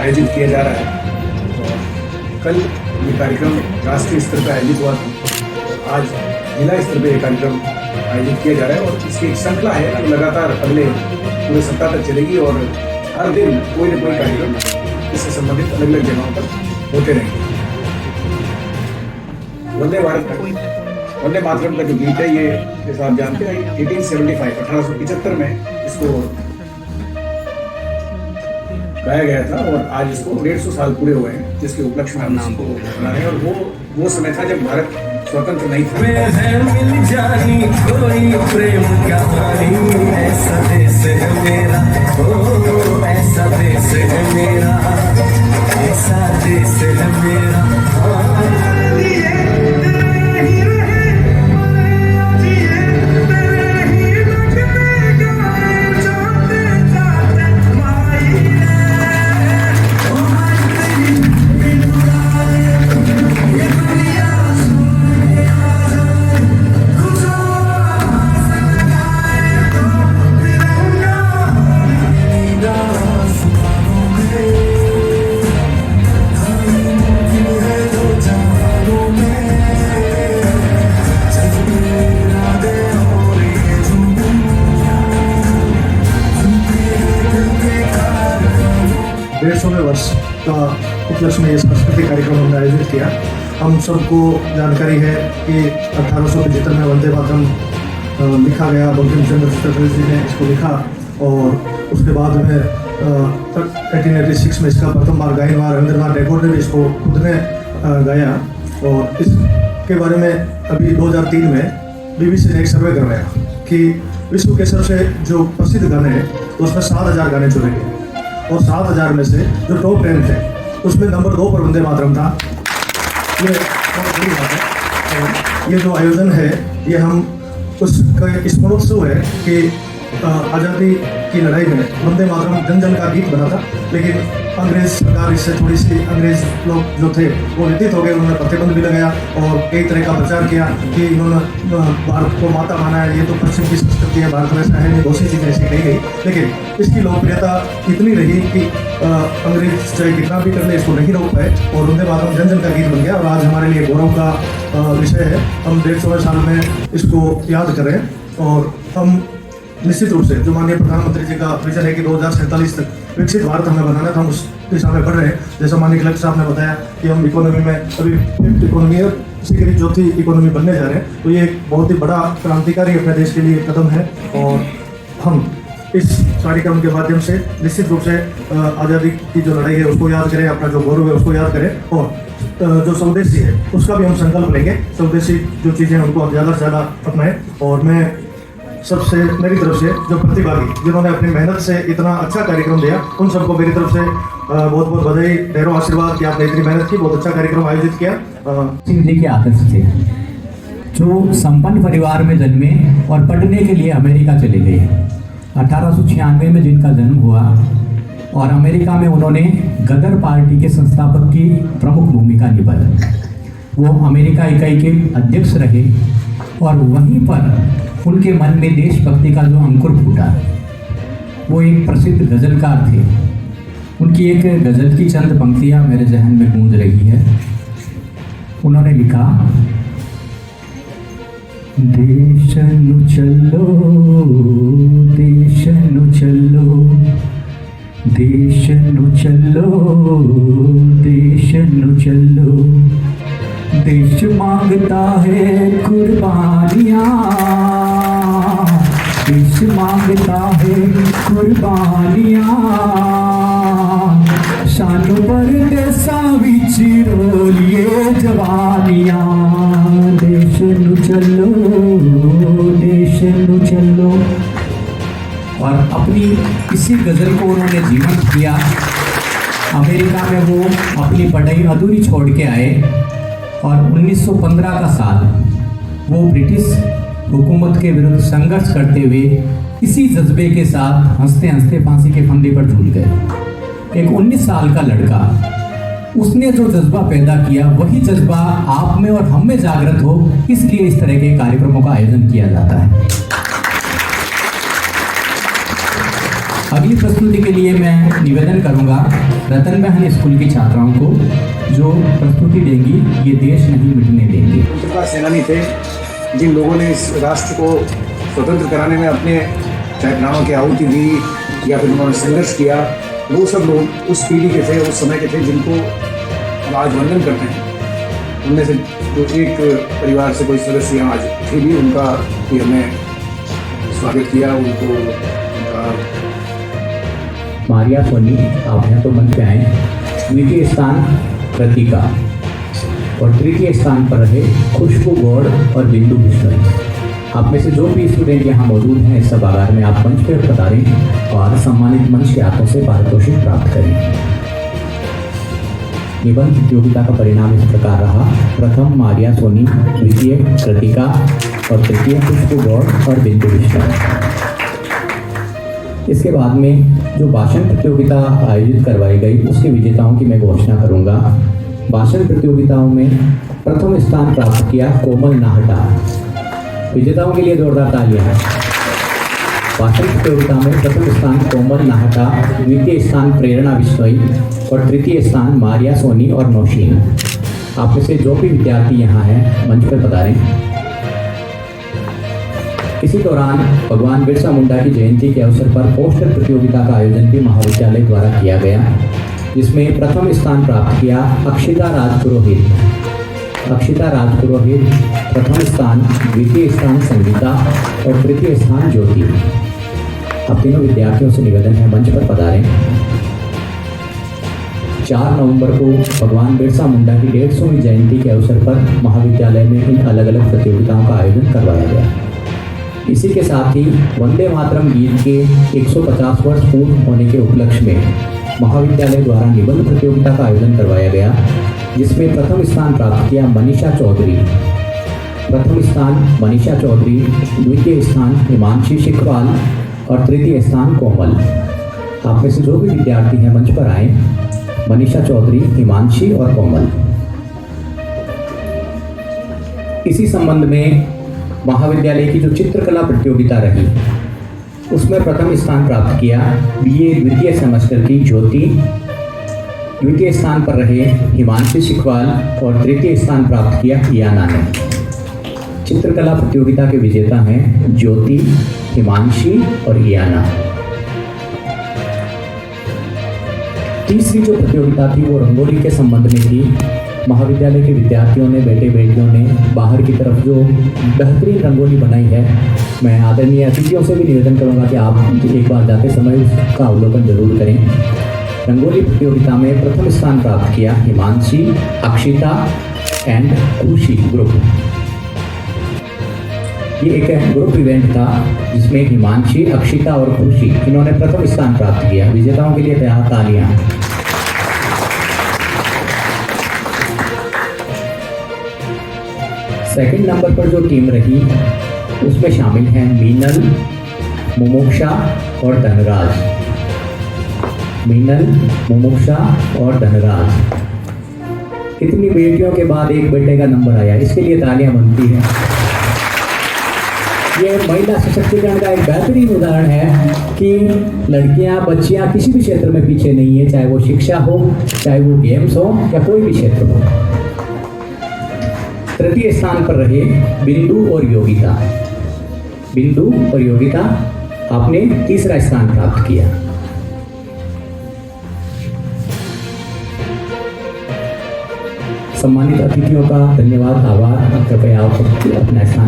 आयोजित किया जा रहा है। और कल ये कार्यक्रम राष्ट्रीय स्तर पर आयोजित हुआ था, आज जिला स्तर पर यह कार्यक्रम आयोजित किया जा रहा है और इसकी एक श्रृंखला है जो लगातार अगले पूरे सप्ताह तक चलेगी और हर दिन कोई न कोई कार्यक्रम इससे संबंधित अलग अलग जगहों पर होते रहेंगे। वंदे मातरम का जो गीत है ये जैसा आप जानते हैं 1875 में इसको गाया गया था और आज इसको 150 साल पूरे हुए हैं, जिसके उपलक्ष्य में हम इसको मना रहे हैं। और वो समय था जब भारत स्वतंत्र नहीं था। मिल जानी कोई प्रेम का पानी, ऐसा देश है मेरा, ओ ऐसा देश है मेरा, ऐसा देश है मेरा। वर्ष का उपलक्ष्य में ये सांस्कृतिक कार्यक्रम हमने आयोजित किया। हम सबको जानकारी है कि 1875 में वंदे मातरम लिखा गया, बंकिम चंद्र चटर्जी जी ने इसको लिखा और उसके बाद में 1886 में इसका प्रथम बार गायन हुआ। रविंद्रनाथ टैगोर ने भी इसको खुद ने गाया और इसके बारे में अभी 2003 में BBC ने एक सर्वे करवाया कि विश्व के सबसे जो प्रसिद्ध गाने हैं तो उसमें 7000 गाने चुने गए और 7000 में से जो टॉप 10 थे उसमें नंबर 2 पर वंदे मातरम था। ये बहुत बड़ी बात है। और ये जो आयोजन है ये हम उसका स्मरणोत्सव है कि आज़ादी की लड़ाई में वंदे मातरम जन जन का गीत बना था, लेकिन अंग्रेज सरकार इससे थोड़ी सी अंग्रेज लोग जो थे वो व्यतीत हो गए। उन्होंने प्रतिबंध भी लगाया और कई तरह का प्रचार किया कि इन्होंने भारत को माता माना है, ये तो पश्चिम की संस्कृति है, भारत में ऐसा है नहीं, बहुत सी चीज़ें ऐसी कही गई। लेकिन इसकी लोकप्रियता इतनी रही कि अंग्रेज चाहे कितना भी कर ले इसको नहीं रोक पाए और वंदे मातरम जन जन का गीत बन गया और आज हमारे लिए गौरव का विषय है। हम 150 साल में इसको याद करें और हम निश्चित रूप से जो माननीय प्रधानमंत्री जी का विजन है कि 2047 तक विकसित भारत हमें बनाना था, हम उस दिशा में बढ़ रहे हैं। जैसा माननीय कलेक्टर साहब ने बताया कि हम इकोनॉमी में अभी 5th इकोनॉमी है, इसी के लिए चौथी इकोनॉमी बनने जा रहे हैं, तो ये एक बहुत ही बड़ा क्रांतिकारी अपने देश के लिए कदम है। और हम इस कार्यक्रम के माध्यम से निश्चित रूप से आज़ादी की जो लड़ाई है उसको याद करें, अपना जो गौरव है उसको याद करें और जो स्वदेशी है उसका भी हम संकल्प लेंगे। स्वदेशी जो चीज़ें हैं उनको ज़्यादा से ज़्यादा अपनाएं। और मैं सबसे मेरी तरफ से जो प्रतिभागी जिन्होंने अपनी मेहनत से इतना अच्छा कार्यक्रम दिया उन सबको मेरी तरफ से बहुत बहुत बधाई, ढेरों आशीर्वाद कि आपने इतनी मेहनत की, बहुत अच्छा कार्यक्रम आयोजित किया। सिंह जी के आदर्श थे जो संपन्न परिवार में जन्मे और पढ़ने के लिए अमेरिका चले गए। 1896 में जिनका जन्म हुआ और अमेरिका में उन्होंने गदर पार्टी के संस्थापक की प्रमुख भूमिका निभाई। वो अमेरिका इकाई के अध्यक्ष रहे और वहीं पर उनके मन में देशभक्ति का जो अंकुर फूटा। वो एक प्रसिद्ध गज़लकार थे। उनकी एक गज़ल की चंद पंक्तियाँ मेरे जहन में गूंज रही है। उन्होंने लिखा, देश नु चलो, देश नु चलो, देश नु चलो, देश नु चलो, देश मांगता है कुर्बानियाँ, देश मांगता है कुर्बानियाँ, शान पर देसा विच रोलिए जवानियाँ, देश नु चलो, देश नु चलो। और अपनी इसी गज़ल को उन्होंने जीवंत किया। अमेरिका में वो अपनी पढ़ाई अधूरी छोड़ के आए और 1915 का साल वो ब्रिटिश हुकूमत के विरुद्ध संघर्ष करते हुए इसी जज्बे के साथ हंसते हंसते फांसी के फंदे पर झूल गए। एक 19 साल का लड़का, उसने जो जज्बा पैदा किया वही जज्बा आप में और हम में जागृत हो, इसलिए इस तरह के कार्यक्रमों का आयोजन किया जाता है। अगली प्रस्तुति के लिए मैं निवेदन करूंगा रतन बहन स्कूल की छात्राओं को, जो प्रस्तुति देंगी ये देश नहीं मिटने देंगे। स्वतंत्रता सेनानी थे जिन लोगों ने इस राष्ट्र को स्वतंत्र कराने में अपने चाहे प्राणों की आहुति दी या फिर उन्होंने संघर्ष किया, वो सब लोग उस पीढ़ी के थे, उस समय के थे जिनको हम आज वंदन करते हैं। उनमें से जो एक परिवार से कोई सदस्य यहाँ आज थे भी, उनका भी हमने स्वागत किया, उनको उनका मारिया सोनी, आप यहाँ तो मंच पे आए। द्वितीय स्थान कृतिका और तृतीय स्थान पर रहे खुशबू गौड़ और बिंदु बिश्नोई। आप में से जो भी स्टूडेंट यहाँ मौजूद हैं इस सभागार में, आप मंच पर पधारें और सम्मानित मंच के हाथों से पारितोषिक प्राप्त करें। निबंध प्रतियोगिता का परिणाम इस प्रकार रहा। प्रथम मारिया सोनी, द्वितीय कृतिका और तृतीय खुशबू गौड़ और बिंदु बिश्नोई। इसके बाद में जो भाषण प्रतियोगिता आयोजित करवाई गई उसके विजेताओं की मैं घोषणा करूंगा। भाषण प्रतियोगिताओं में प्रथम स्थान प्राप्त किया कोमल नाहटा। विजेताओं के लिए जोरदार तालियां। भाषण प्रतियोगिता में प्रथम स्थान कोमल नाहटा, द्वितीय स्थान प्रेरणा बिश्नोई और तृतीय स्थान मारिया सोनी और नौशीन। आप में से जो भी विद्यार्थी यहाँ हैं मंच पर पधारें। इसी दौरान भगवान बिरसा मुंडा की जयंती के अवसर पर पोस्टर प्रतियोगिता का आयोजन भी महाविद्यालय द्वारा किया गया, जिसमें प्रथम स्थान प्राप्त किया अक्षिता राजपुरोहित। अक्षिता राजपुरोहित प्रथम स्थान, द्वितीय स्थान संगीता और तृतीय स्थान ज्योति। अब तीनों विद्यार्थियों से निवेदन है मंच पर पधारें। 4 नवंबर को भगवान बिरसा मुंडा की 150वीं जयंती के अवसर पर महाविद्यालय में इन अलग अलग प्रतियोगिताओं का आयोजन करवाया गया। इसी के साथ ही वंदे मातरम गीत के 150 वर्ष पूर्ण होने के उपलक्ष्य में महाविद्यालय द्वारा निबंध प्रतियोगिता का आयोजन करवाया गया, जिसमें प्रथम स्थान प्राप्त किया मनीषा चौधरी। प्रथम स्थान मनीषा चौधरी, द्वितीय स्थान हिमांशी शिखवाल और तृतीय स्थान कोमल। आप में से जो भी विद्यार्थी हैं मंच पर आए। मनीषा चौधरी, हिमांशी और कोमल। इसी संबंध में महाविद्यालय की जो चित्रकला प्रतियोगिता रही उसमें प्रथम स्थान प्राप्त किया बीए द्वितीय सेमेस्टर की ज्योति। द्वितीय स्थान पर रहे हिमांशी शिखवाल और तृतीय स्थान प्राप्त किया इयाना ने। चित्रकला प्रतियोगिता के विजेता हैं ज्योति, हिमांशी और इयाना। तीसरी जो प्रतियोगिता थी वो रंगोली के संबंध में थी। महाविद्यालय के विद्यार्थियों ने, बेटे बेटियों ने बाहर की तरफ जो बेहतरीन रंगोली बनाई है, मैं आदरणीय अतिथियों से भी निवेदन करूंगा कि आप एक बार जाते समय उसका अवलोकन जरूर करें। रंगोली प्रतियोगिता में प्रथम स्थान प्राप्त किया हिमांशी, अक्षिता एंड खुशी ग्रुप। ये एक ग्रुप इवेंट था जिसमें हिमांशी, अक्षिता और खुशी इन्होंने प्रथम स्थान प्राप्त किया। विजेताओं के लिए तालियां। सेकंड नंबर पर जो टीम रही उसमें शामिल हैं मीनल, मुमुक्षा और धनराज। मीनल, मुमुक्षा और धनराज। इतनी बेटियों के बाद एक बेटे का नंबर आया, इसके लिए तालियां बनती हैं। ये महिला सशक्तिकरण का एक बेहतरीन उदाहरण है कि लड़कियां, बच्चियां किसी भी क्षेत्र में पीछे नहीं है, चाहे वो शिक्षा हो, चाहे वो गेम्स हो या कोई भी क्षेत्र हो। तृतीय स्थान पर रहे बिंदु और योगिता। बिंदु और योगिता आपने तीसरा स्थान प्राप्त किया। सम्मानित अतिथियों का धन्यवाद, आभार। कृपया आप अपना स्थान